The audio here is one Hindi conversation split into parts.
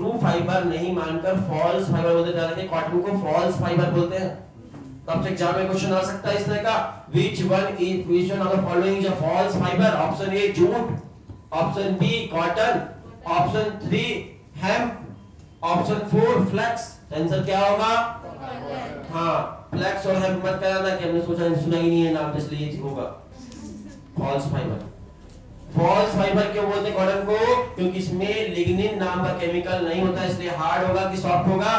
ट्रू फाइबर नहीं मानकर फॉल्स फाइबर बोलते हैं, कॉटन को फॉल्स फाइबर बोलते हैं। तो आपसे एग्जाम में क्वेश्चन आ सकता है इस तरह का, which one of the following is a false fiber? Option A jute, option B cotton, option 3 hemp, option 4 flax. Answer क्या होगा? हाँ, फ्लैक्स और हेम्प मत कराना कि हमने सोचा सुना ही नहीं है नाम, इसलिए ये होगा फॉल्स फाइबर। फॉल्स फाइबर क्यों बोलते हैं कॉटन को? क्योंकि इसमें लिग्निन नाम का केमिकल नहीं होता, इसलिए हार्ड होगा कि सॉफ्ट होगा?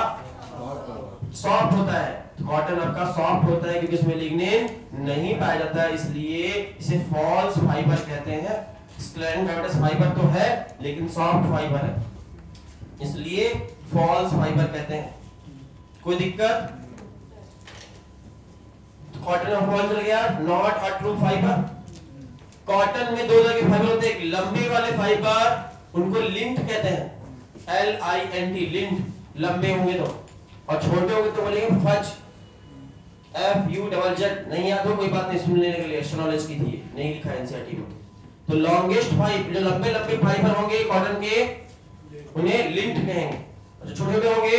सॉफ्ट होता है। कॉटन आपका सॉफ्ट होता है क्योंकि इसमें लिग्निन नहीं पाया जाता है, इसलिए इसे फॉल्स फाइबर कहते हैं। स्क्लेरन गाइडेंस फाइबर तो है लेकिन सॉफ्ट फाइबर है, इसलिए फॉल्स फाइबर कहते हैं। कोई दिक्कत? कॉटन ऑफ फॉल्स चल गया, not a true fibre. Cotton में दो तरह के फाइबर होते हैं, एक लंबे वाले फाइबर उनको लिंट कहते हैं, LINT लिंट, लंबे होंगे तो, और छोटे होंगे तो बोलेंगे फज, FUZZ। नहीं याद हो कोई बात नहीं, सुन लेने के लिए एक्स्ट्रा नॉलेज की थी, नहीं लिखा एनसीईआरटी में। तो लॉन्गेस्ट फाइबर, जो लंबे लंबे फाइबर होंगे कॉटन के, उन्हें लिंट कहेंगे, और जो छोटे छोटे होंगे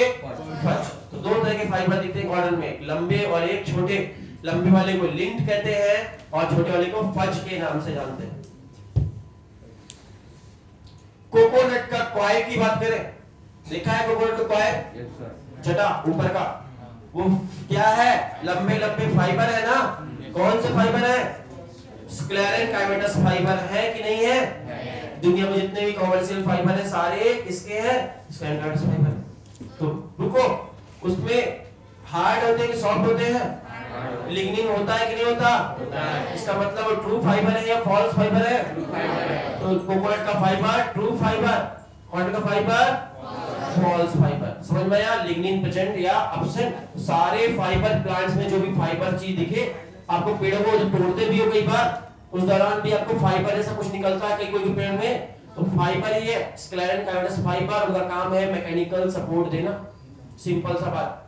फज। तो दो तरह के फाइबर दिखते हैं कॉटन में, एक लंबे और एक छोटे। लंबे वाले को लिंट कहते हैं और छोटे वाले को फज के नाम से जानते हैं। कोकोनट का कॉय की बात करें, देखा है कोकोनट का कॉय? छटा ऊपर का, वो क्या है? लंबे लंबे फाइबर है ना। कौन से फाइबर है? स्क्लेरन काइमेटस फाइबर है कि नहीं है? दुनिया में जितने भी कमर्शियल फाइबर है सारे किसके हैं? स्क्लेरन काइमेटस फाइबर। तो रुको, उसमें हार्ड होते हैं कि सॉफ्ट होते हैं? लिग्निन होता है कि नहीं होता? इसका मतलब वो ट्रू फाइबर है या फॉल्स फाइबर है? तो कोकोनट का फाइबर ट्रू फाइबर, कॉटन का फाइबर फॉल्स फाइबर। समझ में आया? लिग्निन प्रेजेंट या एब्सेंट। सारे फाइबर प्लांट्स में जो भी फाइबर चीज दिखे आपको, पेड़ों को जब तोड़ते भी हो कई बार, उस दौरान भी आपको फाइबर ऐसा कुछ निकलता है कई कोई पेड़ में, तो फाइबर ही है। स्क्लेरन काइमेटस फाइबर, उनका काम है मैकेनिकल सपोर्ट देना। सिंपल सा बात,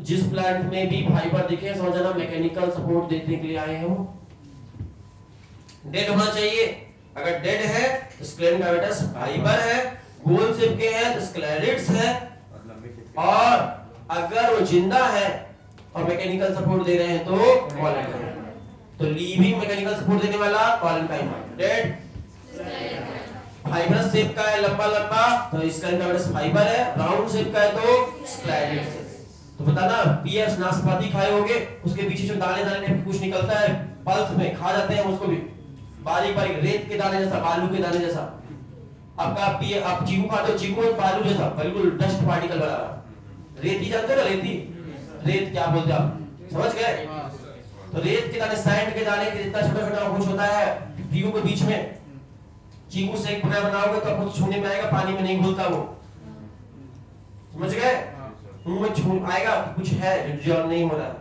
जिस प्लांट में भी फाइबर दिखे समझना मैकेनिकल सपोर्ट देने के लिए आए हैं वो। डेड होना चाहिए, अगर डेड है तो स्क्लेरन काइमेटस फाइबर है, गोल शेप के हैं तो स्क्लेरिड्स है, और अगर वो जिंदा है और मैकेनिकल सपोर्ट दे रहे हैं तो कॉलन है। तो लिविंग मैकेनिकल सपोर्ट देने वाला कॉलन काइमेट। डेड फाइबरस शेप का है, लंबा लंबा, तो स्क्लेरन काइमेटस फाइबर है। राउंड शेप का है तो स्क्लेरिड्स है। तो बताना, पियर्स नाशपाती खाए होंगे, उसके पीछे जो दाने दाने टाइप कुछ निकलता है पल्प में, खा जाते हैं उसको भी, बारीक बारीक रेत के दाने जैसा, बालू के दाने जैसा। आपका आप चीकू खाते हो, चीकू एक बालू जैसा, बिल्कुल डस्ट पार्टिकल वाला। रेती जानते हो ना? रेती, रेत क्या बोलते हैं आप, समझ गए? तो रेत के दाने, सैंड के दाने के जितना छोटा छोटा कुछ होता है चीकू के बीच में। चीकू से एक पूरा बनाओगे तो कुछ छूने में आएगा, पानी में नहीं घुलता वो, समझ गए? मुंह में छू आएगा कुछ है जो नहीं हो रहा,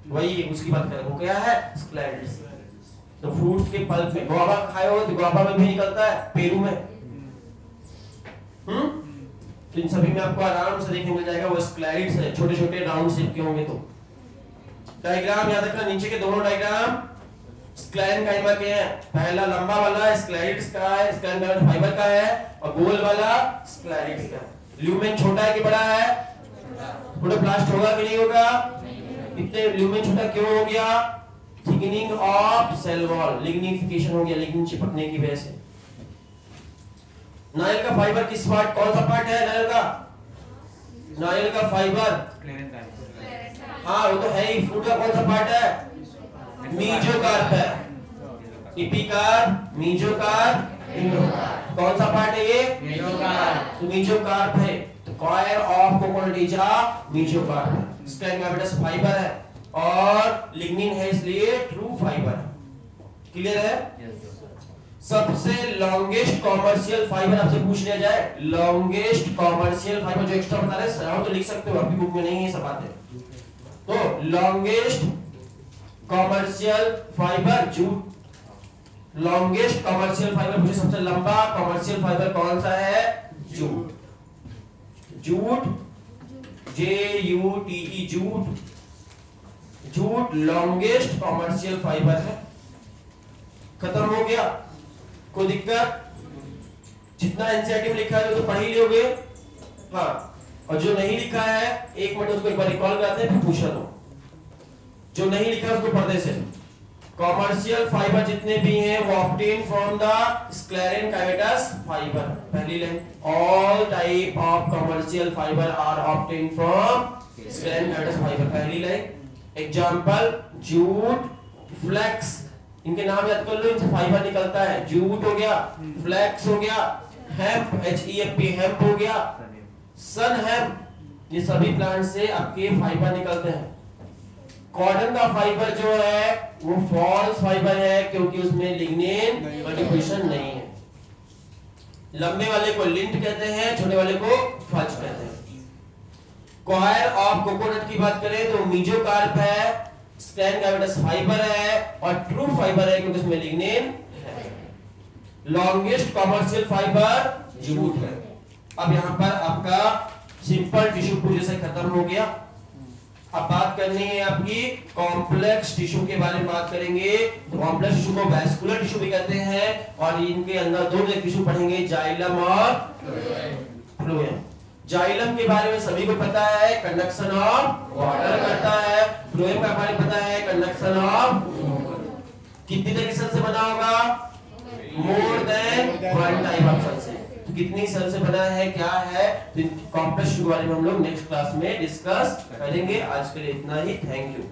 वही उसकी बात कर रहे हैं। वो क्या है? स्क्लेरिड्स। तो फ्रूट्स के पल्प में, गुआवा खाए हो तो गुआवा में भी निकलता है, पेरू में। तो इन सभी में आपको आराम से देखने मिल जाएगा वो स्क्लेरिड्स है, छोटे छोटे राउंड शेप के होंगे। तो डायग्राम याद रखना, नीचे के दोनों डायग्राम स्क्लेरन काइमा के हैं। पहला लंबा वाला स्क्लेरिड्स का है, स्क्लेरन काइमा फाइबर का है, और गोल वाला स्क्लेरिड्स का है। ल्यूमेन छोटा है कि बड़ा है? प्रोटोप्लास्ट होगा कि नहीं होगा? इतने ल्यूमेन छोटा क्यों हो गया? Thickening of cell wall, lignification हो गया, लिग्निन चिपकने की वजह से। नारियल का फाइबर किस पार्ट, कौन सा पार्ट है नारियल का? नारियल का फाइबर, हाँ वो तो है ही। फ्रूट का कौन सा पार्ट है? मीजोकार्प है। एपिकार्प, मीजोकार्प, कौन सा पार्ट है ये? मीजोकार्प। तो मीजोकार्प है, तो coir of coconut is a mesocarp. Sclerenchymatous काइमेटस फाइबर है और लिग्निन है, इसलिए ट्रू फाइबर है। क्लियर है? सबसे लॉन्गेस्ट कॉमर्शियल फाइबर आपसे पूछ लिया जाए, लॉन्गेस्ट कॉमर्शियल फाइबर जो एक्स्ट्रा बता रहे हैं, तो लिख सकते हो, आपकी बुक में नहीं है सब बातें। तो longest commercial fibre jute. Longest commercial fibre मुझे सबसे लंबा कॉमर्शियल फाइबर कौन सा है? Jute. Jute, JUTE, jute. Jute longest commercial fibre है। खत्म हो गया? कोई दिक्कत? जितना एनसीईआरटी में लिखा है तो पढ़ ही लोगे, हाँ, और जो नहीं लिखा है एक मिनट उसको एक बार रिकॉल कराते हैं फिर पूछा दो। जो नहीं लिखा है उसको पर्दे से। कॉमर्शियल फाइबर जितने भी हैं वो ऑब्टेन फ्रॉम द स्क्लेरेन कैविटस फाइबर। पहली line, all type of commercial fibre are obtain from sclerenchymatous कैविटस फाइबर। पहली लाइन। एग्जांपल, जूट, फ्लेक्स, इनके नाम याद कर लो, इनसे फाइबर निकलता है। जूट हो गया, फ्लेक्स हो गया, हेम्प, HEMP हेम्प हो गया, सन हेम्प, ये सभी प्लांट से आपके फाइबर निकलते हैं। कॉटन का फाइबर जो है वो फॉल्स फाइबर है क्योंकि उसमें लिग्निन कंट्रीब्यूशन नहीं है। लंबे वाले को लिंट कहते हैं, छोटे वाले को फज कहते हैं। कॉयर ऑफ कोकोनट की बात करें तो मीजोकार्प है, स्क्लेरेन कैविटस फाइबर है और ट्रू फाइबर है क्योंकि उसमें लिग्निन है। लॉन्गेस्ट कॉमर्शियल फाइबर जूट है। अब यहां पर आपका सिंपल टिश्यू पूरे से खत्म हो गया। अब बात करनी है आपकी कॉम्प्लेक्स टिश्यू के बारे में बात करेंगे। कॉम्प्लेक्स टिश्यू को वैस्कुलर टिश्यू भी कहते हैं और इनके अंदर दो टिश्यू पढ़ेंगे, जाइलम और फ्लोएम। जाइलम के बारे में सभी को पता है, कंडक्शन ऑफ वाटर करता है। फ्लोएम का बारे में पता है, कंडक्शन ऑफ। कितनी तरह की सेल से बना होगा? More than one type of cell से। तो कितनी सेल से बना है, क्या है, तो कॉम्प्लेक्स टिश्यू के बारे में हम लोग नेक्स्ट क्लास में डिस्कस करेंगे। आज के लिए इतना ही। Thank you.